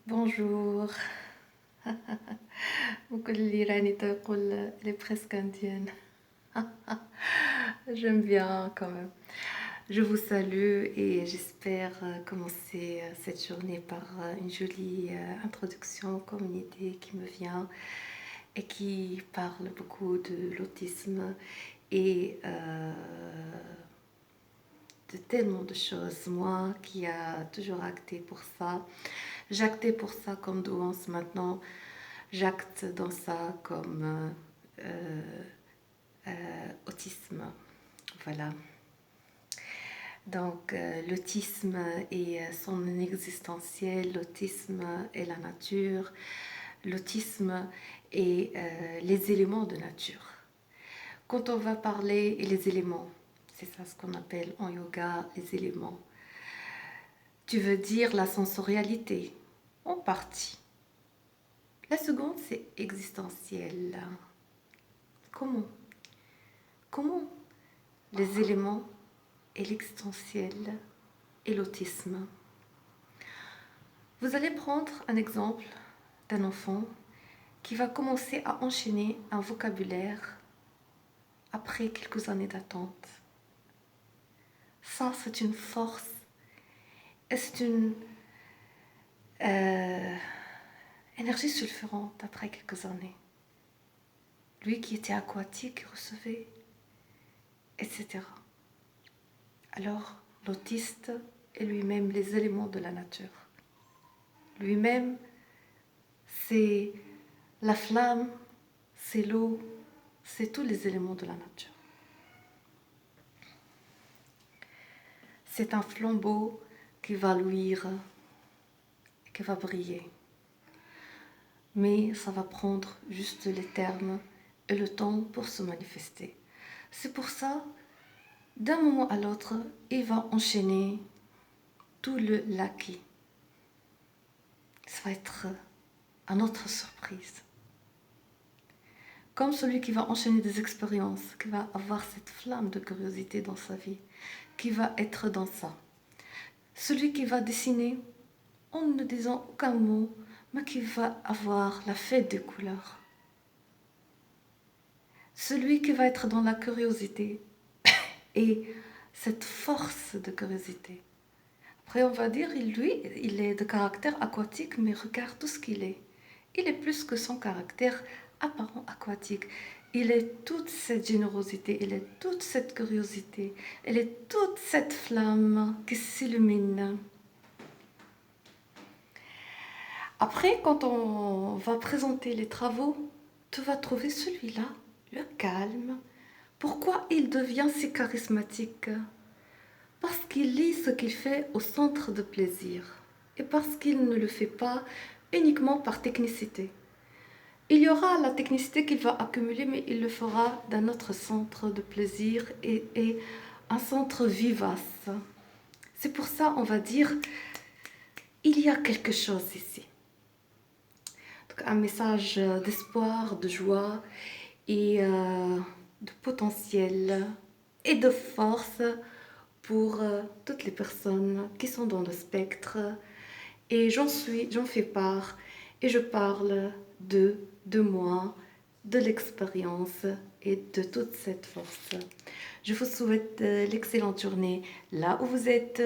Bonjour. وكل اللي راني تقول elle est presque indienne. J'aime bien quand même. Je vous salue et j'espère commencer cette journée par une jolie introduction comme une idée qui me vient et qui parle beaucoup de l'autisme et de tellement de choses. Moi qui a toujours acté pour ça, j'actais pour ça comme douance maintenant. J'acte dans ça comme autisme. Voilà. Donc l'autisme et son existentiel, l'autisme et la nature, l'autisme et les éléments de nature. Quand on va parler et les éléments, c'est ça ce qu'on appelle en yoga les éléments. Tu veux dire la sensorialité, en partie. La seconde, c'est existentiel. Comment les éléments et l'existentiel et l'autisme. Vous allez prendre un exemple d'un enfant qui va commencer à enchaîner un vocabulaire après quelques années d'attente. Ça, c'est une force et c'est une énergie sulfurante après quelques années. Lui qui était aquatique, recevait, etc. Alors, l'autiste est lui-même les éléments de la nature. Lui-même, c'est la flamme, c'est l'eau, c'est tous les éléments de la nature. C'est un flambeau qui va luire et qui va briller. Mais ça va prendre juste les termes et le temps pour se manifester. C'est pour ça, d'un moment à l'autre, il va enchaîner tout le l'acquis. Ça va être une autre surprise. Comme celui qui va enchaîner des expériences, qui va avoir cette flamme de curiosité dans sa vie, qui va être dans ça. Celui qui va dessiner en ne disant aucun mot, mais qui va avoir la fête des couleurs. Celui qui va être dans la curiosité et cette force de curiosité. Après, on va dire, lui, il est de caractère aquatique, mais regarde tout ce qu'il est. Il est plus que son caractère apparent aquatique. Il est toute cette générosité, il est toute cette curiosité, il est toute cette flamme qui s'illumine. Après, quand on va présenter les travaux, tu vas trouver celui-là, le calme. Pourquoi il devient si charismatique? Parce qu'il lit ce qu'il fait au centre de plaisir et parce qu'il ne le fait pas uniquement par technicité. Il y aura la technicité qu'il va accumuler, mais il le fera d'un autre centre de plaisir et un centre vivace. C'est pour ça on va dire, il y a quelque chose ici. Donc, un message d'espoir, de joie et de potentiel et de force pour toutes les personnes qui sont dans le spectre. Et j'en fais part et je parle de moi, de l'expérience et de toute cette force. Je vous souhaite l'excellente journée là où vous êtes.